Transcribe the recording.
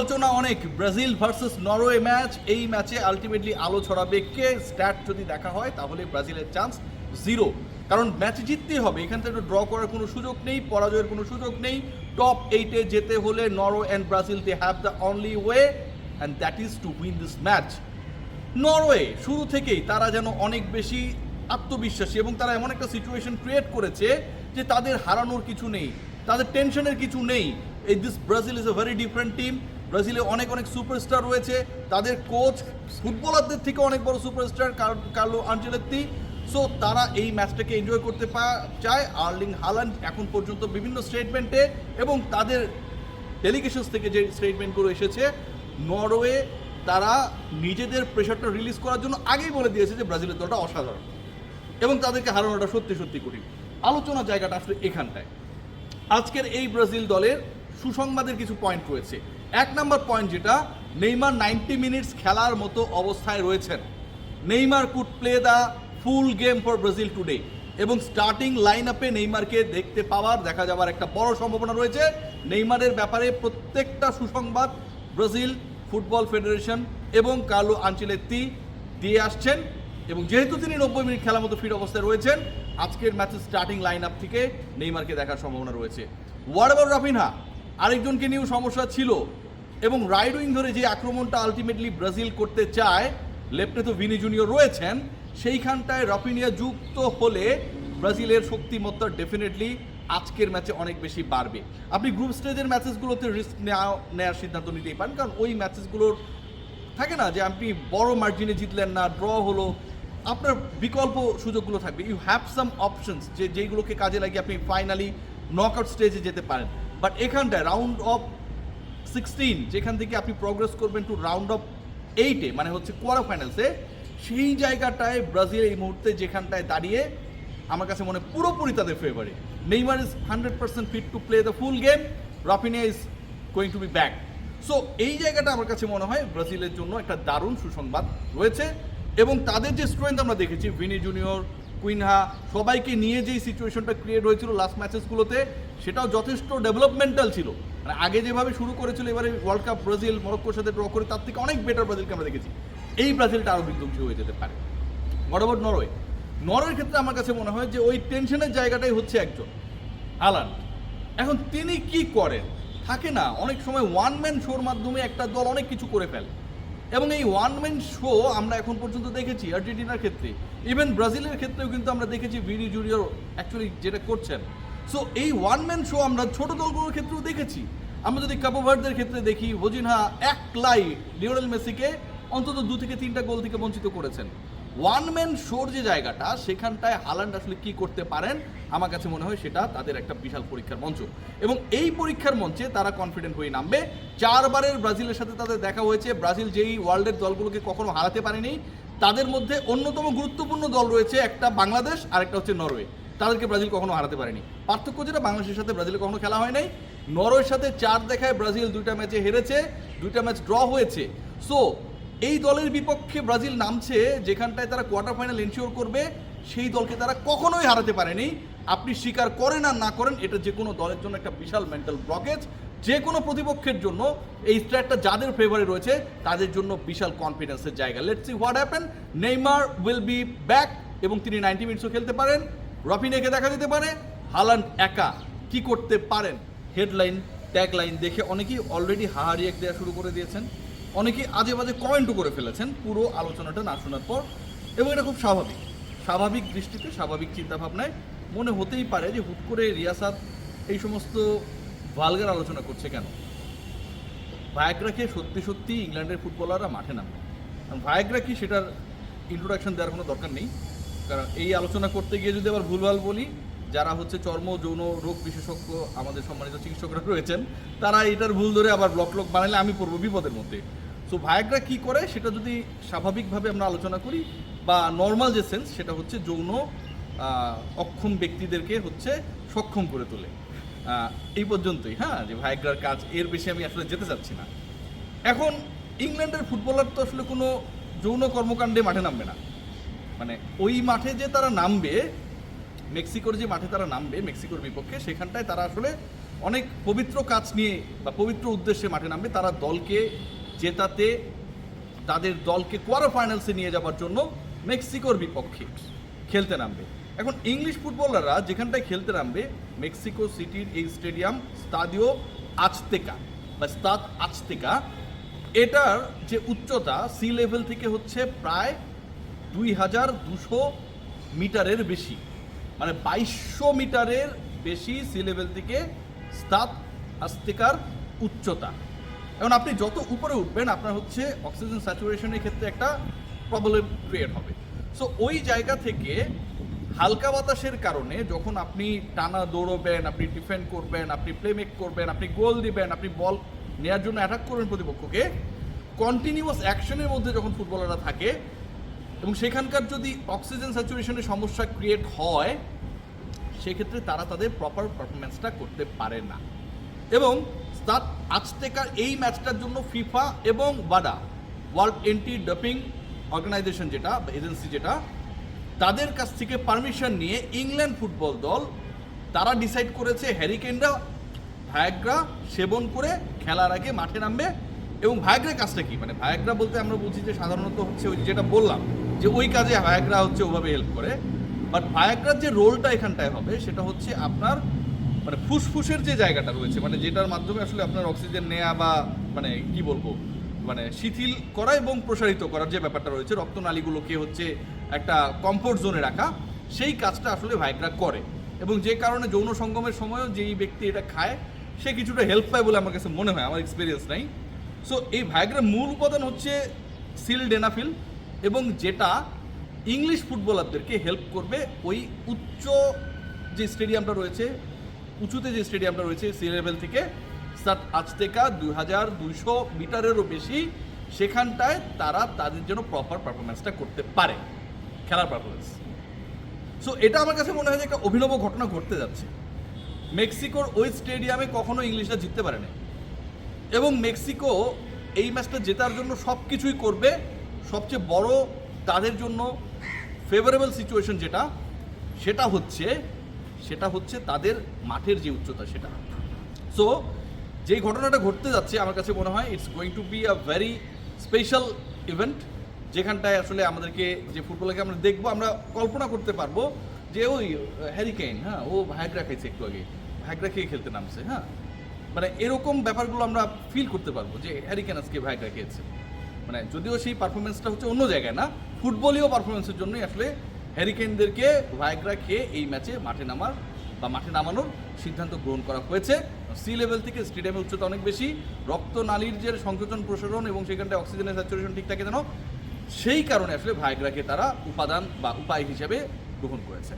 আলোচনা অনেক Brazil versus Norway match. এই ম্যাচে আলটিমেটলি আলো ছড়াবে কে? স্ট্যাট যদি দেখা হয় তাহলে ব্রাজিলের চান্স 0, কারণ ম্যাচ জিততেই হবে। এখান থেকে ড্র করার কোনো সুযোগ নেই, পরাজয়ের কোনো সুযোগ নেই। টপ 8-এ যেতে হলে Norway and Brazil they have the only way and that is to win this match. Norway শুরু থেকেই তারা যেন অনেক বেশি আত্মবিশ্বাসী এবং তারা এমন একটা সিচুয়েশন ক্রিয়েট করেছে যে তাদের হারানোর কিছু নেই, তাদের টেনশনের কিছু নেই। এই this Brazil is a very different team. ব্রাজিলে অনেক অনেক সুপারস্টার রয়েছে, তাদের কোচ ফুটবলারদের থেকে অনেক বড় সুপারস্টার কার্লো আনচেলত্তি। সো তারা এই ম্যাচটাকে এনজয় করতে চায়। আর্লিং হাল্যান্ড এখন পর্যন্ত বিভিন্ন স্টেটমেন্টে এবং তাদের ডেলিগেশনস থেকে যে স্টেটমেন্টগুলো এসেছে, নরওয়ে তারা নিজেদের প্রেশারটা রিলিজ করার জন্য আগেই বলে দিয়েছে যে ব্রাজিলের দলটা অসাধারণ এবং তাদেরকে হারানোটা সত্যি সত্যি কঠিন। আলোচনার জায়গাটা আসলে এখানটায়। আজকের এই ব্রাজিল দলের সুসংবাদের কিছু পয়েন্ট রয়েছে। 1 নম্বর পয়েন্ট যেটা, নেইমার 90 মিনিটস খেলার মতো অবস্থায় রয়েছেন। Neymar could play the full game for Brazil today এবং স্টার্টিং লাইন আপে নেইমারকে দেখা যাওয়ার একটা বড় সম্ভাবনা রয়েছে। নেইমারের ব্যাপারে প্রত্যেকটা সুসংবাদ ব্রাজিল ফুটবল ফেডারেশন এবং কার্লো আনচেলত্তি দিয়ে আসছেন এবং যেহেতু তিনি 90 মিনিট খেলার মতো ফিট অবস্থায় রয়েছেন, আজকের ম্যাচের স্টার্টিং লাইন আপ থেকে নেইমারকে দেখার সম্ভাবনা রয়েছে। হোয়াট এভার রাফিনহা, আরেকজনকে নিয়েও সমস্যা ছিল এবং রাইট উইং ধরে যে আক্রমণটা আলটিমেটলি ব্রাজিল করতে চায়, লেফটে তো ভিনি জুনিয়র রয়েছেন, সেইখানটায় রাফিনিয়া যুক্ত হলে ব্রাজিলের শক্তিমত্তা ডেফিনেটলি আজকের ম্যাচে অনেক বেশি বাড়বে। আপনি গ্রুপ স্টেজের ম্যাচেসগুলোতে রিস্ক নেওয়ার সিদ্ধান্ত নিতেই পারেন, কারণ ওই ম্যাচেসগুলোর থাকে না যে আপনি বড় মার্জিনে জিতলেন না, ড্র হলো, আপনার বিকল্প সুযোগগুলো থাকবে। ইউ হ্যাভ সাম অপশনস যেইগুলোকে কাজে লাগিয়ে আপনি ফাইনালি নকআউট স্টেজে যেতে পারেন। বাট এখানটায় রাউন্ড অফ 16 যেখান থেকে আপনি প্রোগ্রেস করবেন টু রাউন্ড অফ 8-এ, মানে হচ্ছে কোয়ার্টার ফাইনালসে, সেই জায়গাটায় ব্রাজিল এই মুহূর্তে যেখানটায় দাঁড়িয়ে আমার কাছে মনে পুরোপুরি তাদের favourite. Neymar is 100% fit to play the full game, Raphinha is going to be back. So এই জায়গাটা আমার কাছে মনে হয় ব্রাজিলের জন্য একটা দারুণ সুসংবাদ রয়েছে এবং তাদের যে স্ট্রেংথ আমরা দেখেছি, ভিনি জুনিয়র, কুইনহা, সবাইকে নিয়ে যেই সিচুয়েশনটা ক্রিয়েট হয়েছিল লাস্ট ম্যাচেসগুলোতে, সেটাও যথেষ্ট ডেভেলপমেন্টাল ছিল। মানে আগে যেভাবে শুরু করেছিল এবারে ওয়ার্ল্ড কাপ ব্রাজিল মরক্কোর সাথে ড্র করে, তার থেকে অনেক বেটার ব্রাজিলকে আমরা দেখেছি। এই ব্রাজিলটা আরও বিধ্বংসী হয়ে যেতে পারে। What about Norway? নরওয়ের ক্ষেত্রে আমার কাছে মনে হয় যে ওই টেনশনের জায়গাটাই হচ্ছে একজন হাল্যান্ড। এখন তিনি কি করেন, থাকে না অনেক সময় ওয়ান ম্যান শোর মাধ্যমে একটা দল অনেক কিছু করে ফেলে এবং এই ওয়ান ম্যান শো আমরা এখন পর্যন্ত দেখেছি আর্জেন্টিনার ক্ষেত্রে, ইভেন ব্রাজিলের ক্ষেত্রেও কিন্তু আমরা দেখেছি ভিনি জুনিয়র অ্যাকচুয়ালি যেটা করছেন। সো এই ওয়ান ম্যান শো আমরা ছোট দলগুলোর ক্ষেত্রেও দেখেছি। আমরা যদি কাবো ভার্দের ক্ষেত্রে দেখি, হোজিনহা একলাই লিওনেল মেসিকে অন্তত 2 থেকে 3টা গোল থেকে বঞ্চিত করেছেন। ওয়ান ম্যান শোর যে জায়গাটা, সেখানটায় হাল্যান্ড আসলে কি করতে পারেন আমার কাছে মনে হয় সেটা তাদের একটা বিশাল পরীক্ষার মঞ্চ এবং এই পরীক্ষার মঞ্চে তারা কনফিডেন্ট হয়ে নামবে। 4 বারের ব্রাজিলের সাথে তাদের দেখা হয়েছে। ব্রাজিল যেই ওয়ার্ল্ডের দলগুলোকে কখনো হারাতে পারেনি, তাদের মধ্যে অন্যতম গুরুত্বপূর্ণ দল রয়েছে একটা বাংলাদেশ আর একটা হচ্ছে নরওয়ে। তাদেরকে ব্রাজিল কখনো হারাতে পারেনি। পার্থক্য যেটা, বাংলাদেশের সাথে ব্রাজিলে কখনো খেলা হয় নাই, নরওয়ের সাথে 4 দেখায় ব্রাজিল 2টা ম্যাচে হেরেছে, 2টা ম্যাচ ড্র হয়েছে। সো এই দলের বিপক্ষে ব্রাজিল নামছে যেখানটায় তারা কোয়ার্টার ফাইনাল এনশিওর করবে, সেই দলকে তারা কখনোই হারাতে পারেনি। আপনি স্বীকার করেন আর না করেন, এটা যে কোনো দলের জন্য একটা বিশাল মেন্টাল ব্লকেজ। যে কোনো প্রতিপক্ষের জন্য এই স্ট্র্যাটটা যাদের ফেভারে রয়েছে তাদের জন্য বিশাল কনফিডেন্সের জায়গা। Let's see what happen. Neymar will be back এবং তিনি 90 মিনিটসও খেলতে পারেন। রাফিনিয়াকে দেখা যেতে পারে। হাল্যান্ড একা কি করতে পারেন? হেডলাইন ট্যাগলাইন দেখে অনেকেই অলরেডি হাহারিয়েক দেওয়া শুরু করে দিয়েছেন, অনেকেই আজে বাজে কমেন্টও করে ফেলেছেন পুরো আলোচনাটা না শোনার পর, এবং এটা খুব স্বাভাবিক দৃষ্টিতে, স্বাভাবিক চিন্তাভাবনায় মনে হতেই পারে যে হুট করে রিয়াসাত এই সমস্ত ভালগার আলোচনা করছে কেন। ভায়াগ্রা খেয়ে সত্যি ইংল্যান্ডের ফুটবলাররা মাঠে নামবে, কারণ ভায়াগ্রা কি সেটার ইন্ট্রোডাকশন দেওয়ার কোনো দরকার নেই। কারণ এই আলোচনা করতে গিয়ে যদি আবার ভুলভাল বলি, যারা হচ্ছে চর্ম যৌন রোগ বিশেষজ্ঞ আমাদের সম্মানিত চিকিৎসকরা রয়েছেন, তারা এটার ভুল ধরে আবার ব্লক বানালে আমি পড়বো বিপদের মধ্যে। সো ভায়াগ্রা কী করে সেটা যদি স্বাভাবিকভাবে আমরা আলোচনা করি, বা নর্মাল যে সেন্স, সেটা হচ্ছে যৌন অক্ষম ব্যক্তিদেরকে হচ্ছে সক্ষম করে তোলে। এই পর্যন্তই, হ্যাঁ, যে ভায়াগ্রার কাজ, এর বেশি আমি আসলে যেতে চাচ্ছি না। এখন ইংল্যান্ডের ফুটবলার তো আসলে কোনো যৌন কর্মকাণ্ডে মাঠে নামবে না। মানে ওই মাঠে যে তারা নামবে, মেক্সিকোর যে মাঠে তারা নামবে মেক্সিকোর বিপক্ষে, সেখানটায় তারা আসলে অনেক পবিত্র কাজ নিয়ে বা পবিত্র উদ্দেশ্যে মাঠে নামবে, তারা দলকে জেতাতে, তাদের দলকে কোয়ার্টার ফাইনালসে নিয়ে যাওয়ার জন্য মেক্সিকোর বিপক্ষে খেলতে নামবে। এখন ইংলিশ ফুটবলাররা যেখানটায় খেলতে নামবে, মেক্সিকো সিটির এই স্টেডিয়াম স্তাদিও আজতেকা বা স্তাদ আজতেকা, এটার যে উচ্চতা সি লেভেল থেকে হচ্ছে প্রায় 2200 মিটারের বেশি, মানে 2200 মিটারের বেশি সি লেভেল থেকে স্তাদ আজতেকার উচ্চতা। এখন আপনি যত উপরে উঠবেন আপনার হচ্ছে অক্সিজেন স্যাচুরেশনের ক্ষেত্রে একটা প্রবলেম ক্রিয়েট হবে। সো ওই জায়গা থেকে হালকা বাতাসের কারণে যখন আপনি টানা দৌড়বেন, আপনি ডিফেন্ড করবেন, আপনি প্লেমেক করবেন, আপনি গোল দিবেন, আপনি বল নেওয়ার জন্য অ্যাটাক করবেন প্রতিপক্ষকে, কন্টিনিউয়াস অ্যাকশনের মধ্যে যখন ফুটবলাররা থাকে এবং সেখানকার যদি অক্সিজেন স্যাচুরেশনের সমস্যা ক্রিয়েট হয়, সেক্ষেত্রে তারা তাদের প্রপার পারফরমেন্সটা করতে পারে না। এবং স্তাদ আজতেকার এই ম্যাচটার জন্য ফিফা এবং ওয়াডা, ওয়ার্ল্ড অ্যান্টি ডোপিং অর্গানাইজেশন যেটা বা এজেন্সি যেটা, তাদের কাছ থেকে পারমিশন নিয়ে ইংল্যান্ড ফুটবল দল তারা ডিসাইড করেছে হ্যারিকেনরা ভায়াগ্রা সেবন করে খেলার আগে মাঠে নামবে। এবং ভায়াগ্রার কাজটা কি, মানে ভায়াগ্রা বলতে আমরা বুঝি যে সাধারণত হচ্ছে ওই যেটা বললাম যে ওই কাজে ভায়াগ্রা হচ্ছে ওভাবে হেল্প করে, বাট ভায়াগ্রার যে রোলটা এখানটায় হবে সেটা হচ্ছে আপনার মানে ফুসফুসের যে জায়গাটা রয়েছে, মানে যেটার মাধ্যমে আসলে আপনার অক্সিজেন নেওয়া বা মানে কি বলবো মানে শিথিল করা এবং প্রসারিত করার যে ব্যাপারটা রয়েছে, রক্তনালীগুলোকে হচ্ছে একটা কমফোর্ট জোনে রাখা, সেই কাজটা আসলে ভায়াগ্রা করে। এবং যে কারণে যৌন সঙ্গমের সময়ও যেই ব্যক্তি এটা খায় সে কিছুটা হেল্প পায় বলে আমার কাছে মনে হয়, আমার এক্সপিরিয়েন্স নাই। সো এই ভায়াগ্রার মূল উপাদান হচ্ছে সিলডেনাফিল, এবং যেটা ইংলিশ ফুটবলারদেরকে হেল্প করবে ওই উচ্চ যে স্টেডিয়ামটা রয়েছে, উঁচুতে যে স্টেডিয়ামটা রয়েছে সি লেভেল থেকে স্তাদ আজতেকা 2200 মিটারেরও বেশি, সেখানটায় তারা তাদের জন্য প্রপার পারফরমেন্সটা করতে পারে, খেলার পারফরমেন্স। সো এটা আমার কাছে মনে হয় যে একটা অভিনব ঘটনা ঘটতে যাচ্ছে। মেক্সিকোর ওই স্টেডিয়ামে কখনো ইংলিশরা জিততে পারে না, এবং মেক্সিকো এই ম্যাচটা জেতার জন্য সব কিছুই করবে। সবচেয়ে বড় তাদের জন্য ফেভারেবল সিচুয়েশন সেটা হচ্ছে তাদের মাঠের যে উচ্চতা সেটা। সো যেই ঘটনাটা ঘটতে যাচ্ছে আমার কাছে মনে হয় it's going to be a very special event, যেখানটায় আসলে আমাদেরকে যে ফুটবলকে আমরা দেখবো, আমরা কল্পনা করতে পারবো যে ওই হ্যারিকেন, হ্যাঁ ও ভায়াগ্রা খাইছে একটু আগে, ভায়াগ্রা খেয়ে খেলতে নামছে, হ্যাঁ মানে এরকম ব্যাপারগুলো আমরা ফিল করতে পারবো যে হ্যারিকেন আজকে ভায়াগ্রা খেয়েছে। মানে যদিও সেই পারফরমেন্সটা হচ্ছে অন্য জায়গায় না, ফুটবলীয় পারফরমেন্সের জন্যই আসলে হ্যারিকেনদেরকে ভায়াগ্রা খেয়ে এই ম্যাচে মাঠে নামানোর সিদ্ধান্ত গ্রহণ করা হয়েছে। সি লেভেল থেকে স্টেডিয়ামের উচ্চতা অনেক বেশি, রক্তনালীর যে সংকোচন প্রসারণ এবং সেখানটায় অক্সিজেনের স্যাচুরেশন ঠিক থাকে যেন, সেই কারণে আসলে ভায়াগ্রাকে তারা উপাদান বা উপায় হিসেবে গ্রহণ করেছে।